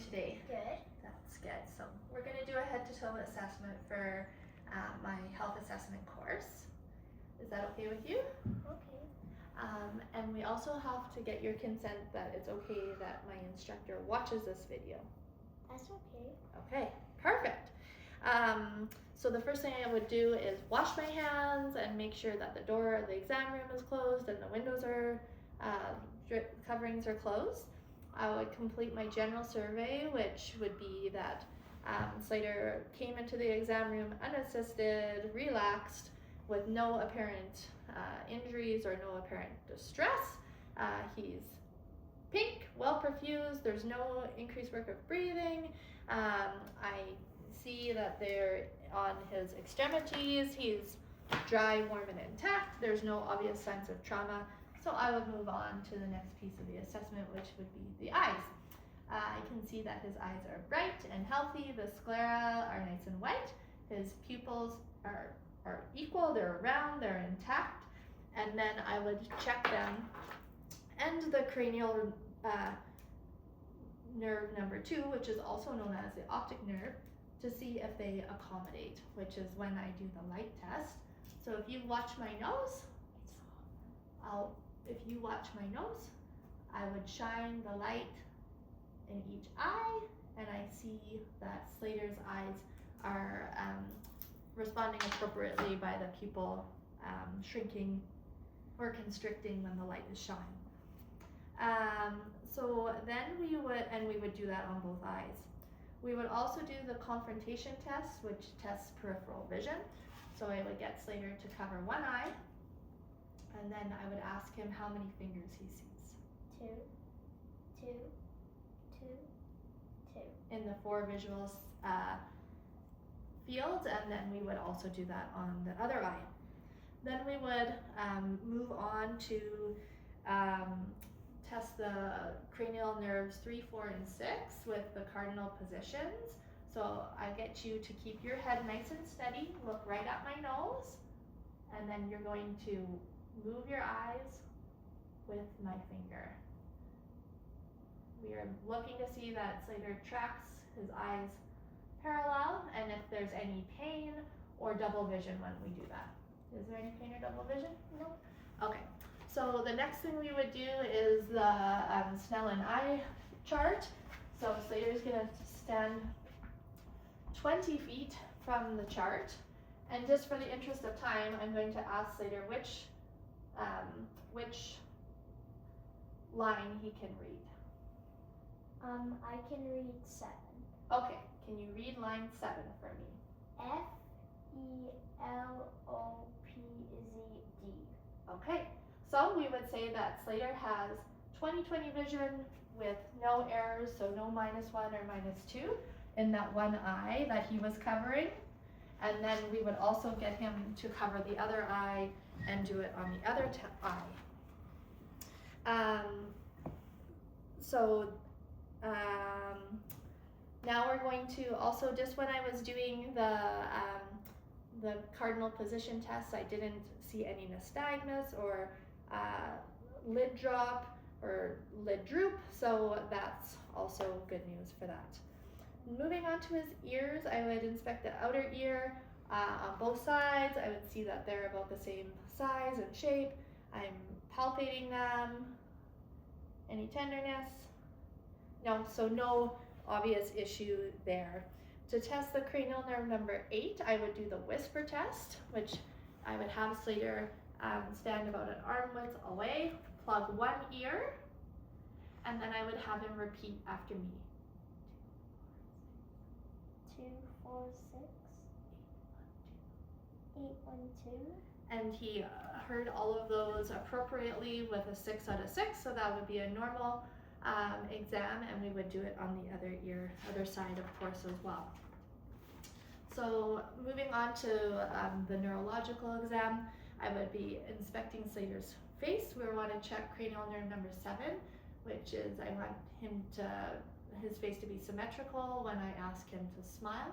today? Good. That's good. So we're going to do a head-to-toe assessment for my health assessment course. Is that okay with you? Okay. And we also have to get your consent that it's okay that my instructor watches this video. That's okay. Okay, perfect. So the first thing I would do is wash my hands and make sure that the door of the exam room is closed and the windows are coverings are closed. I would complete my general survey, which would be that Slater came into the exam room unassisted, relaxed, with no apparent injuries or no apparent distress. He's pink, well perfused, there's no increased work of breathing. I see that they're on his extremities, he's dry, warm, and intact. There's no obvious signs of trauma. So I would move on to the next piece of the assessment, which would be the eyes. I can see that his eyes are bright and healthy. The sclera are nice and white. His pupils are equal, they're round, they're intact. And then I would check them and the cranial nerve number 2, which is also known as the optic nerve, to see if they accommodate, which is when I do the light test. So if you watch my nose, I would shine the light in each eye, and I see that Slater's eyes are responding appropriately by the pupil shrinking or constricting when the light is shining. So then we would do that on both eyes. We would also do the confrontation test, which tests peripheral vision. So I would get Slater to cover one eye, and then I would ask him how many fingers he sees. 2, 2, 2, 2. In the 4 visual fields, and then we would also do that on the other eye. Then we would move on to test the cranial nerves 3, 4, and 6 with the cardinal positions. So I get you to keep your head nice and steady, look right at my nose, and then you're going to move your eyes with my finger. We are looking to see that Slater tracks his eyes parallel, and if there's any pain or double vision when we do that. Is there any pain or double vision? No. Okay. So the next thing we would do is the Snellen eye chart. So Slater's gonna stand 20 feet from the chart, and just for the interest of time, I'm going to ask Slater which line he can read. I can read 7. Okay, can you read line 7 for me? FELOPZD. Okay, so we would say that Slater has 20/20 vision with no errors, so no -1 or -2 in that one eye that he was covering. And then we would also get him to cover the other eye and do it on the other eye. Now we're going to also, just when I was doing the cardinal position tests, I didn't see any nystagmus or lid drop or lid droop, so that's also good news for that. Moving on to his ears, I would inspect the outer ear on both sides. I would see that they're about the same size and shape. I'm palpating them. Any tenderness? No, so no obvious issue there. To test the cranial nerve number 8, I would do the whisper test, which I would have Slater stand about an arm width away, plug one ear, and then I would have him repeat after me. 2, 4, 6. 8, 1, 2. And he heard all of those appropriately with a 6 out of 6, so that would be a normal exam, and we would do it on the other ear, other side, of course, as well. So moving on to the neurological exam, I would be inspecting Slater's face. We want to check cranial nerve number 7, which is I want his face to be symmetrical when I ask him to smile.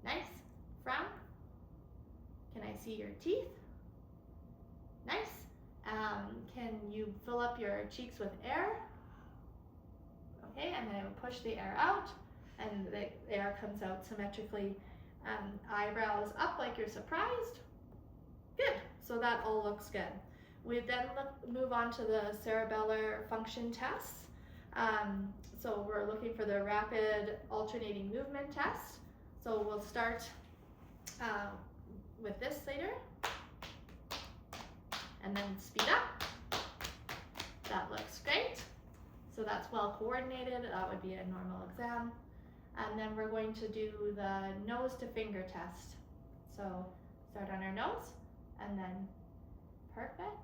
Nice. Frown. Can I see your teeth? Nice. Can you fill up your cheeks with air? Okay, and then I would push the air out, and the air comes out symmetrically. Eyebrows up like you're surprised. Good, so that all looks good. We then move on to the cerebellar function tests. So we're looking for the rapid alternating movement test. So we'll start with this later, and then speed up. That looks great. So that's well coordinated. That would be a normal exam. And then we're going to do the nose to finger test. So start on our nose, and then perfect.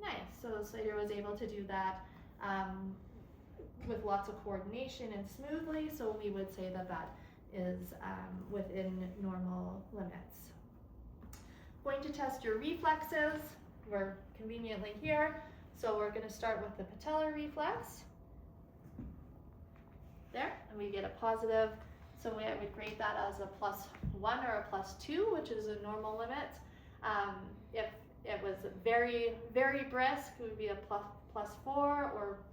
Nice, so Slater was able to do that with lots of coordination and smoothly, so we would say that that is within normal limits. Going to test your reflexes. We're conveniently here, so we're going to start with the patellar reflex. There, and we get a positive, so I would grade that as a +1 or a +2, which is a normal limit. If it was very, very brisk, it would be a +4 or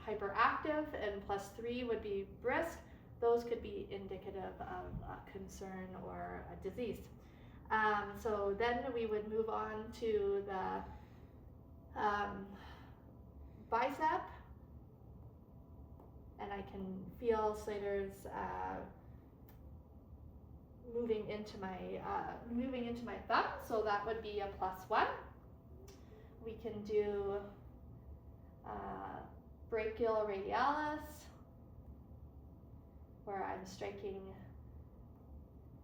hyperactive, and +3 would be brisk. Those could be indicative of a concern or a disease. So then we would move on to the bicep, and I can feel Slater's moving into my thumb, so that would be a +1. We can do brachial radialis, where I'm striking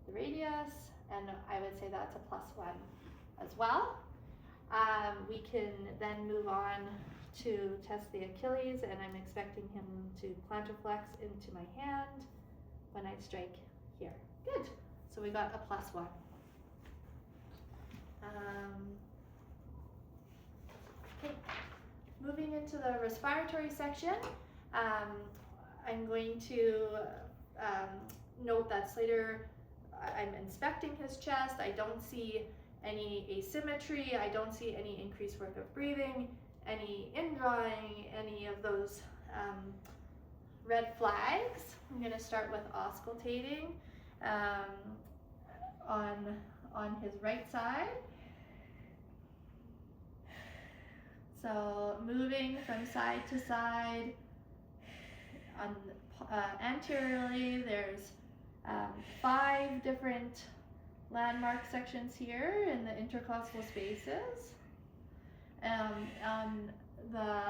the radius, and I would say that's a +1 as well. We can then move on to test the Achilles, and I'm expecting him to plantarflex into my hand when I strike here. Good, so we got a +1. Okay, moving into the respiratory section, I'm going to note that Slater, I'm inspecting his chest. I don't see any asymmetry. I don't see any increased work of breathing, any indrawing, any of those red flags. I'm going to start with auscultating on his right side. So moving from side to side. Anteriorly, there's 5 different landmark sections here in the intercostal spaces. On the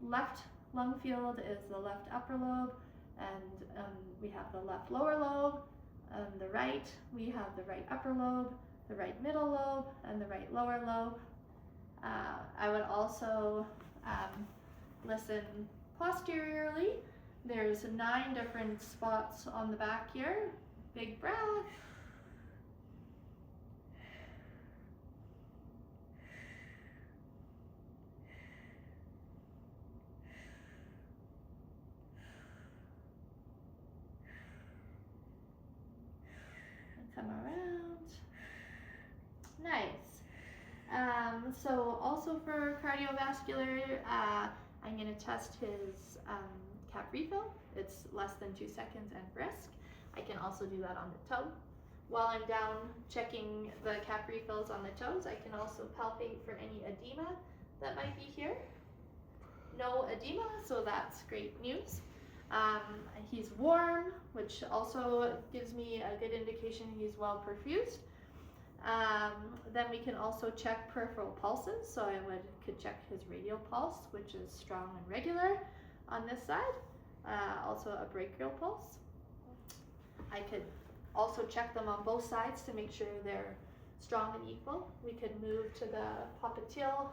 left lung field is the left upper lobe, and we have the left lower lobe. On the right, we have the right upper lobe, the right middle lobe, and the right lower lobe. I would also listen posteriorly. There's 9 different spots on the back here. Big breath. And come around. Nice. So also for cardiovascular, I'm going to test his cap refill. It's less than 2 seconds and brisk. I can also do that on the toe. While I'm down checking the cap refills on the toes, I can also palpate for any edema that might be here. No edema, so that's great news. He's warm, which also gives me a good indication he's well perfused. Then we can also check peripheral pulses, so I could check his radial pulse, which is strong and regular on this side, also a brachial pulse. I could also check them on both sides to make sure they're strong and equal. We could move to the popliteal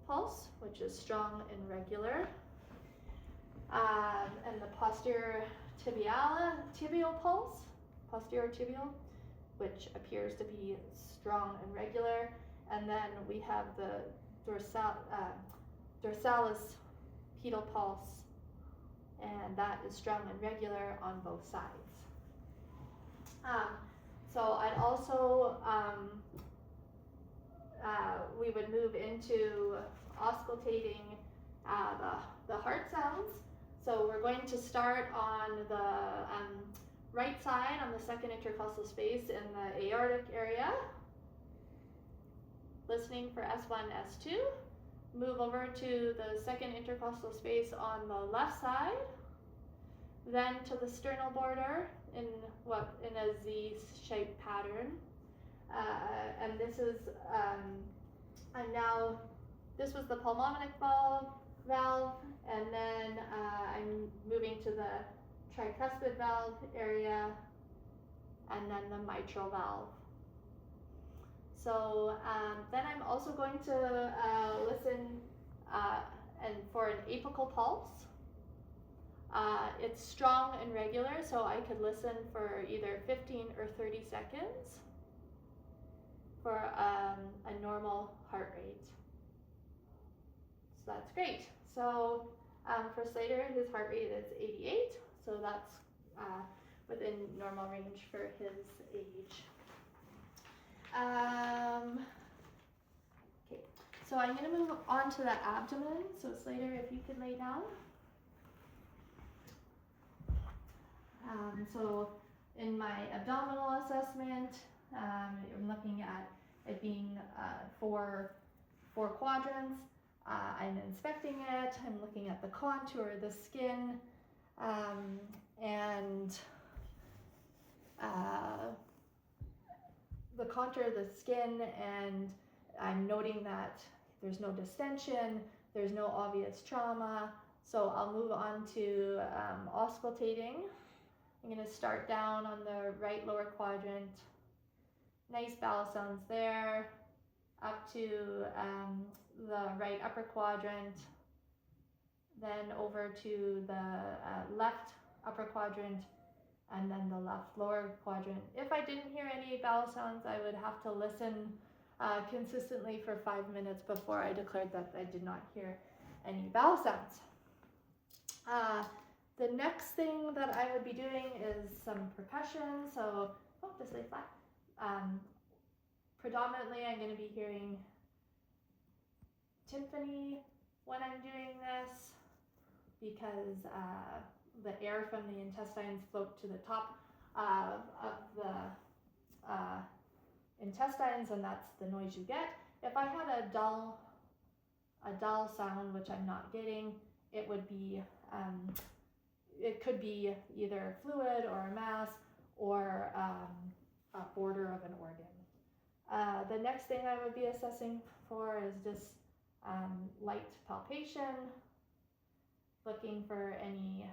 pulse, which is strong and regular, and the posterior tibial pulse, posterior tibial, which appears to be strong and regular. And then we have the dorsalis pedal pulse, and that is strong and regular on both sides. So I'd also we would move into auscultating the heart sounds. So we're going to start on the right side on the second intercostal space in the aortic area, listening for S1, S2. Move over to the second intercostal space on the left side, then to the sternal border in a Z-shaped pattern. And this is this was the pulmonic valve, and then I'm moving to the tricuspid valve area, and then the mitral valve. So then I'm also going to listen and for an apical pulse. It's strong and regular, so I could listen for either 15 or 30 seconds for a normal heart rate. So that's great. So for Slater, his heart rate is 88, so that's within normal range for his age. Okay, so I'm going to move on to the abdomen. So Slater, if you could lay down. So in my abdominal assessment, I'm looking at it being four quadrants. I'm inspecting it. I'm looking at the contour of the skin, and the contour of the skin, and I'm noting that there's no distension, there's no obvious trauma. So I'll move on to auscultating. I'm going to start down on the right lower quadrant. Nice bowel sounds there. Up to the right upper quadrant. Then over to the left upper quadrant, and then the left lower quadrant. If I didn't hear any bowel sounds, I would have to listen consistently for 5 minutes before I declared that I did not hear any bowel sounds. The next thing that I would be doing is some percussion. So, just lay flat. Predominantly, I'm going to be hearing timpani when I'm doing this, because the air from the intestines float to the top of the intestines, and that's the noise you get. If I had a dull sound, which I'm not getting, it would be it could be either fluid or a mass or a border of an organ. The next thing I would be assessing for is just light palpation, looking for any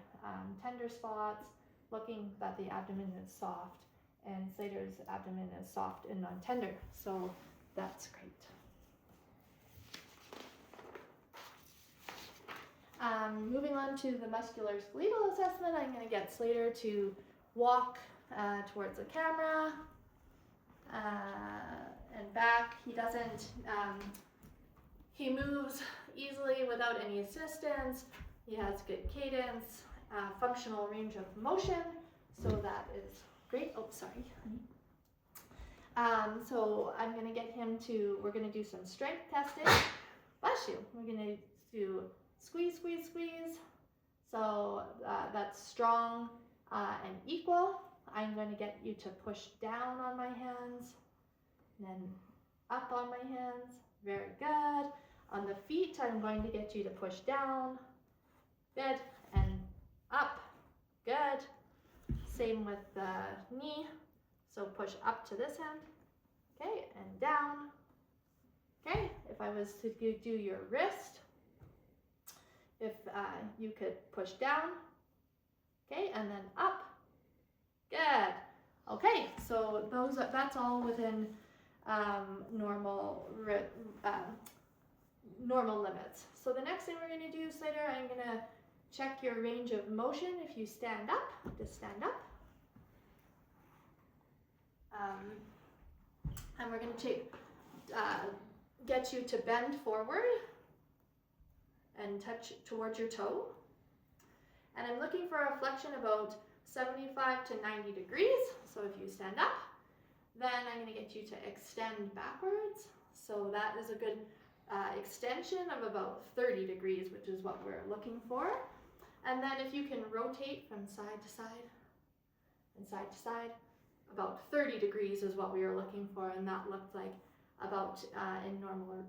tender spots, looking that the abdomen is soft, and Slater's abdomen is soft and non-tender, so that's great. Moving on to the musculoskeletal assessment, I'm going to get Slater to walk towards the camera and back. He doesn't, he moves easily without any assistance. He has good cadence, functional range of motion, so that is great. Oh, sorry, honey. So I'm going to get him to, we're going to do some strength testing. Bless you. We're going to do squeeze, squeeze, squeeze. So that's strong and equal. I'm going to get you to push down on my hands, and then up on my hands. Very good. On the feet, I'm going to get you to push down. Good. And up. Good. Same with the knee. So push up to this hand. Okay, and down. Okay, if I was to do your wrist, if you could push down, okay, and then up. Good. Okay, so that's all within normal limits. So the next thing we're going to do, Slater, I'm going to check your range of motion. If you stand up, just stand up. And we're going to get you to bend forward and touch towards your toe. And I'm looking for a flexion about 75 to 90 degrees. So if you stand up, then I'm going to get you to extend backwards. So that is a good extension of about 30 degrees, which is what we're looking for. And then if you can rotate from side to side and side to side, about 30 degrees is what we are looking for, and that looked like about in normal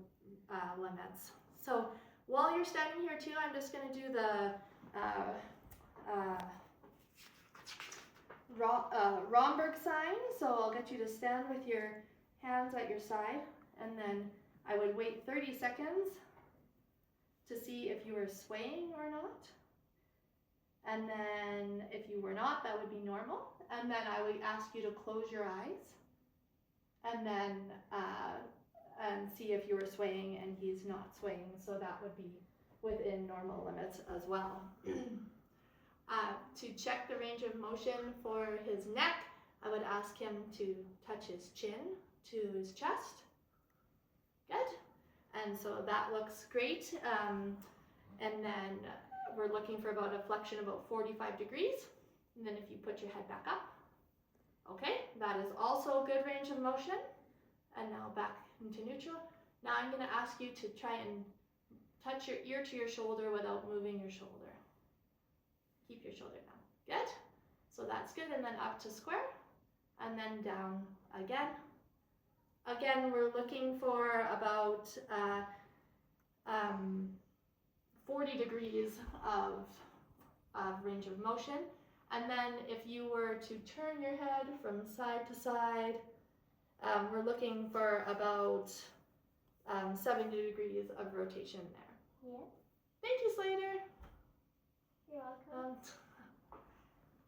limits. So while you're standing here too, I'm just going to do the Romberg sign. So I'll get you to stand with your hands at your side, and then I would wait 30 seconds to see if you were swaying or not. And then if you were not, that would be normal. And then I would ask you to close your eyes and then and see if you were swaying, and he's not swaying. So that would be within normal limits as well. To check the range of motion for his neck, I would ask him to touch his chin to his chest. Good. And so that looks great. And then we're looking for about a flexion about 45 degrees. And then if you put your head back up. Okay, that is also a good range of motion. And now back into neutral. Now I'm going to ask you to try and touch your ear to your shoulder without moving your shoulder. Keep your shoulder down. Good. So that's good. And then up to square. And then down again. Again, we're looking for about 40 degrees of range of motion. And then if you were to turn your head from side to side, we're looking for about 70 degrees of rotation there. Yeah. Thank you, Slater. You're welcome.